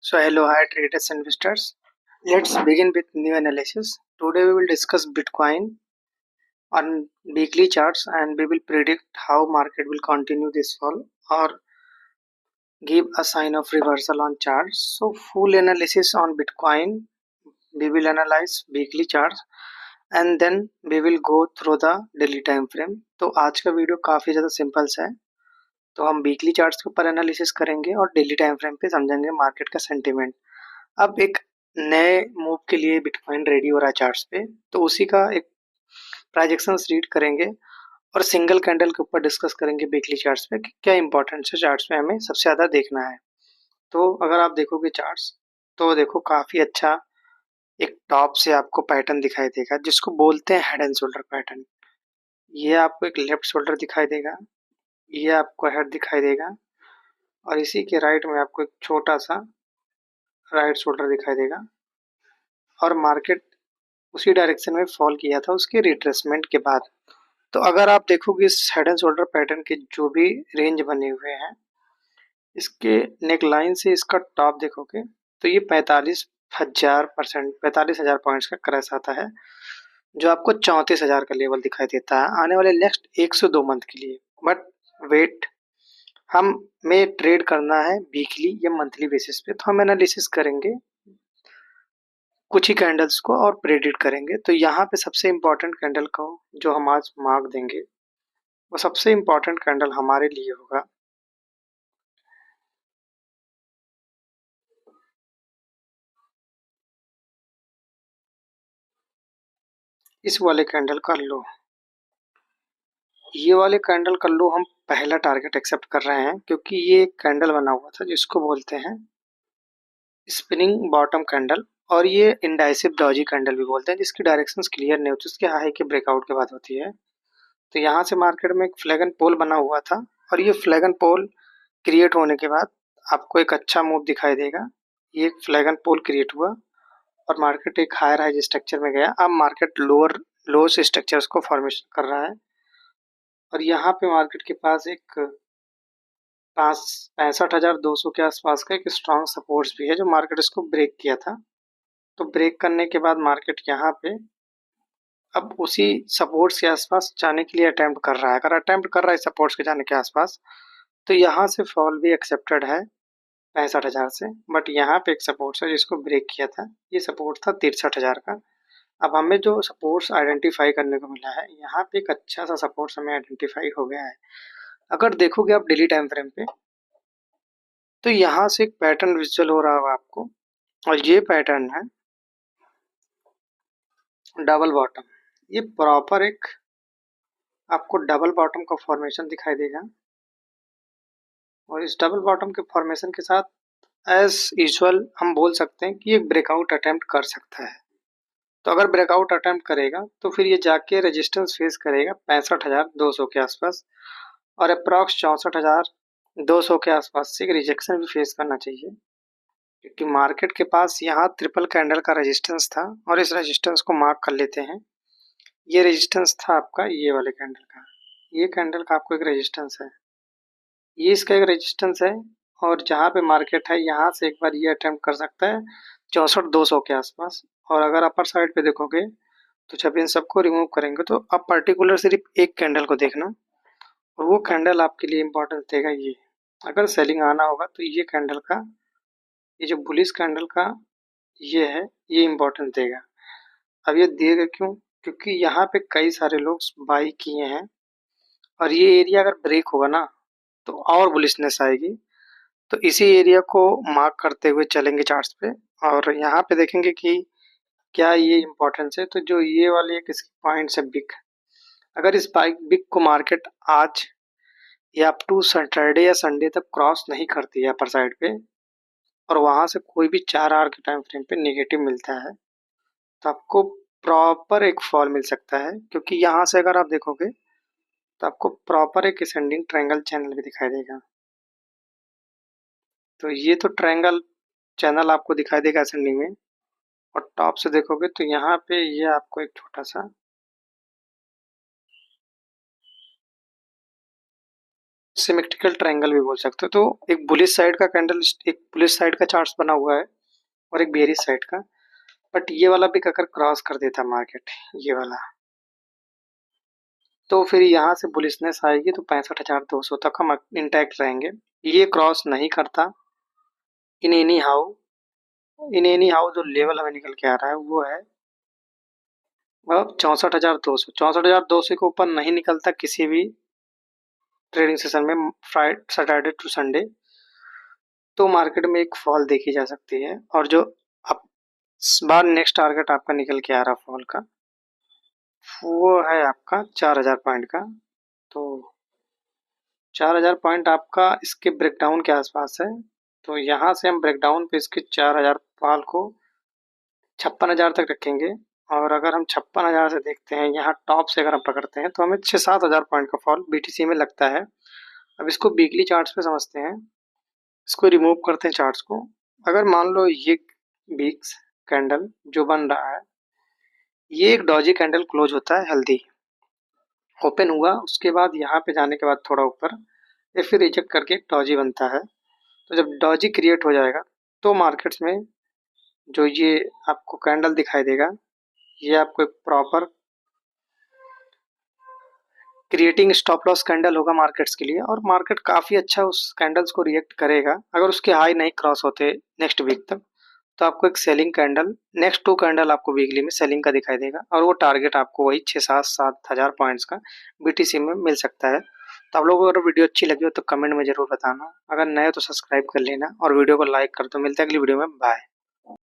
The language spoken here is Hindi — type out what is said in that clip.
So hello, hi traders and investors. Let's begin with new analysis. Today we will discuss Bitcoin on weekly charts and we will predict how market will continue this fall or give a sign of reversal on charts. So full analysis on Bitcoin, we will analyze weekly charts and then we will go through the daily time frame. तो आज का वीडियो काफ़ी ज़्यादा सिंपल सा है. तो हम वीकली चार्ट्स के ऊपर एनालिसिस करेंगे और डेली टाइम फ्रेम पे समझेंगे मार्केट का सेंटीमेंट. अब एक नए मूव के लिए बिटकॉइन रेडी हो रहा है चार्ट्स पे, तो उसी का एक प्राइजेक्शंस रीड करेंगे और सिंगल कैंडल के ऊपर डिस्कस करेंगे वीकली चार्ट्स पे कि क्या इंपॉर्टेंस है चार्ट्स पे हमें सबसे ज़्यादा देखना है. तो अगर आप देखोगे चार्ट्स तो देखो काफ़ी अच्छा एक टॉप से आपको पैटर्न दिखाई देगा जिसको बोलते हैं हेड एंड शोल्डर पैटर्न. ये आपको एक लेफ्ट शोल्डर दिखाई देगा, ये आपको हेड दिखाई देगा और इसी के राइट में आपको एक छोटा सा राइट शोल्डर दिखाई देगा और मार्केट उसी डायरेक्शन में फॉल किया था उसके रिट्रेसमेंट के बाद. तो अगर आप देखोगे इस हेड एंड शोल्डर पैटर्न के जो भी रेंज बने हुए हैं, इसके नेक लाइन से इसका टॉप देखोगे तो ये 45,000 पॉइंट्स का क्रैश आता है जो आपको 34,000 का लेवल दिखाई देता है आने वाले नेक्स्ट 102 मंथ के लिए. बट वेट, हम में ट्रेड करना है वीकली या मंथली बेसिस पे, तो हम एनालिसिस करेंगे कुछ ही कैंडल्स को और प्रेडिक्ट करेंगे. तो यहाँ पे सबसे इम्पोर्टेंट कैंडल को जो हम आज मार्क देंगे वो सबसे इम्पोर्टेंट कैंडल हमारे लिए होगा इस वाले कैंडल का लो. ये वाले कैंडल का लो हम पहला टारगेट एक्सेप्ट कर रहे हैं क्योंकि ये एक कैंडल बना हुआ था जिसको बोलते हैं स्पिनिंग बॉटम कैंडल और ये इंडाइसिव डॉजी कैंडल भी बोलते हैं जिसकी डायरेक्शंस क्लियर नहीं होती, उसके हाई के ब्रेकआउट के बाद होती है. तो यहाँ से मार्केट में एक फ्लैग एंड पोल बना हुआ था और ये फ्लैग एंड पोल क्रिएट होने के बाद आपको एक अच्छा मूव दिखाई देगा. ये एक फ्लैग एंड पोल क्रिएट हुआ और मार्केट एक हायर हाई स्ट्रक्चर में गया. अब मार्केट लोअर लोस स्ट्रक्चर्स को फॉर्मेशन कर रहा है और यहाँ पे मार्केट के पास एक 65,200 के आसपास का एक स्ट्रॉन्ग सपोर्ट्स भी है जो मार्केट इसको ब्रेक किया था. तो ब्रेक करने के बाद मार्केट यहाँ पे अब उसी सपोर्ट्स के आसपास जाने के लिए अटेम्प्ट कर रहा है. अगर अटेम्प्ट कर रहा है सपोर्ट्स के जाने के आसपास तो यहाँ से फॉल भी एक्सेप्टेड है 65,000 से. बट यहाँ पे एक सपोर्ट है जिसको ब्रेक किया था, ये सपोर्ट था 63,000 का. अब हमें जो सपोर्ट्स आइडेंटिफाई करने को मिला है, यहाँ पे एक अच्छा सा सपोर्ट्स हमें आइडेंटिफाई हो गया है. अगर देखोगे आप डेली टाइम फ्रेम पे तो यहाँ से एक पैटर्न विजुअल हो रहा होगा आपको और ये पैटर्न है डबल बॉटम. ये प्रॉपर एक आपको डबल बॉटम का फॉर्मेशन दिखाई देगा और इस डबल बॉटम के फॉर्मेशन के साथ एज यूजुअल हम बोल सकते हैं कि एक ब्रेकआउट अटेम्प्ट कर सकता है. तो अगर ब्रेकआउट अटेम्प्ट करेगा तो फिर ये जाके रेजिस्टेंस फेस करेगा 65,200 के आसपास और अप्रॉक्स 64,200 के आसपास से एक रिजेक्शन भी फेस करना चाहिए क्योंकि मार्केट के पास यहाँ ट्रिपल कैंडल का रेजिस्टेंस था और इस रेजिस्टेंस को मार्क कर लेते हैं. ये रेजिस्टेंस था आपका ये वाले कैंडल का, ये कैंडल का आपको एक रेजिस्टेंस है, ये इसका एक रेजिस्टेंस है और जहाँ पे मार्केट है यहाँ से एक बार ये अटेम्प्ट कर सकता है 64,200 के आसपास. और अगर अपर साइड पे देखोगे तो जब इन सबको रिमूव करेंगे तो अब पर्टिकुलर सिर्फ एक कैंडल को देखना और वो कैंडल आपके लिए इम्पोर्टेंस देगा. ये अगर सेलिंग आना होगा तो ये कैंडल का, ये जो बुलिश कैंडल का ये है, ये इम्पोर्टेंस देगा. अब ये देगा क्यों? क्योंकि यहाँ पे कई सारे लोग बाई किए हैं और ये एरिया अगर ब्रेक होगा ना तो और बुलिशनेस आएगी. तो इसी एरिया को मार्क करते हुए चलेंगे चार्ट्स पे और यहाँ पे देखेंगे कि क्या ये इम्पोर्टेंस है. तो जो ये वाली एक इसकी पॉइंट्स है बिग, अगर इस बिग को मार्केट आज या अप टू सैटरडे या संडे तक क्रॉस नहीं करती है अपर साइड पे और वहां से कोई भी 4 आवर के टाइम फ्रेम पे नेगेटिव मिलता है तो आपको प्रॉपर एक फॉल मिल सकता है. क्योंकि यहाँ से अगर आप देखोगे तो आपको प्रॉपर एक असेंडिंग ट्रायंगल चैनल भी दिखाई देगा. तो ये तो ट्रायंगल चैनल आपको दिखाई देगा असेंडिंग में और टॉप से देखोगे तो यहाँ पे ये आपको एक छोटा सा सिमेट्रिकल ट्रायंगल भी बोल सकते हो। तो एक बुलिश साइड का कैंडल, एक बुलिश साइड का चार्ट बना हुआ है और एक बेयरिश साइड का। बट ये वाला भी अगर क्रॉस कर देता मार्केट, ये वाला, तो फिर यहाँ से बुलिशनेस आएगी तो 65,200 तक हम इंटैक्ट रहेंगे। ये क्रॉस नहीं करता इन एनी हाउ जो लेवल हमें निकल के आ रहा है वो है अब 64,200। 64,200 के ऊपर नहीं निकलता किसी भी ट्रेडिंग सेशन में, फ्राइडे सैटरडे टू संडे, तो मार्केट में एक फॉल देखी जा सकती है। और जो अब इस बार नेक्स्ट टारगेट आपका निकल के आ रहा फॉल का, वो है आपका 4,000 पॉइंट का। तो 4,000 पॉइंट आपका इसके ब्रेकडाउन के आसपास है। तो यहाँ से हम ब्रेकडाउन पे इसके 4,000 पाल को 56,000 तक रखेंगे। और अगर हम 56,000 से देखते हैं, यहाँ टॉप से अगर हम पकड़ते हैं तो हमें 6-7,000 पॉइंट का फॉल बीटीसी में लगता है। अब इसको वीकली चार्ट्स पे समझते हैं, इसको रिमूव करते हैं चार्ट्स को। अगर मान लो ये वीक्स कैंडल जो बन रहा है, ये एक डॉजी कैंडल क्लोज होता है हेल्दी, ओपन हुआ उसके बाद यहाँ पे जाने के बाद थोड़ा ऊपर, या फिर रिजेक्ट करके एक डॉजी बनता है। तो जब डॉजी क्रिएट हो जाएगा तो मार्केट्स में जो ये आपको कैंडल दिखाई देगा, ये आपको एक proper creating stop loss candle होगा मार्केट्स के लिए। और मार्केट काफ़ी अच्छा उस कैंडल्स को रिएक्ट करेगा। अगर उसके हाई नहीं क्रॉस होते नेक्स्ट वीक तक, तो आपको एक सेलिंग कैंडल, नेक्स्ट 2 कैंडल आपको वीकली में सेलिंग का दिखाई देगा। और वो टारगेट आपको वही 6-7 हज़ार पॉइंट्स का बीटीसी में मिल सकता है। तो आप लोगों को अगर वीडियो अच्छी लगी हो तो कमेंट में ज़रूर बताना। अगर नए हो तो सब्सक्राइब कर लेना और वीडियो को लाइक कर दो। मिलते हैं अगली वीडियो में, बाय।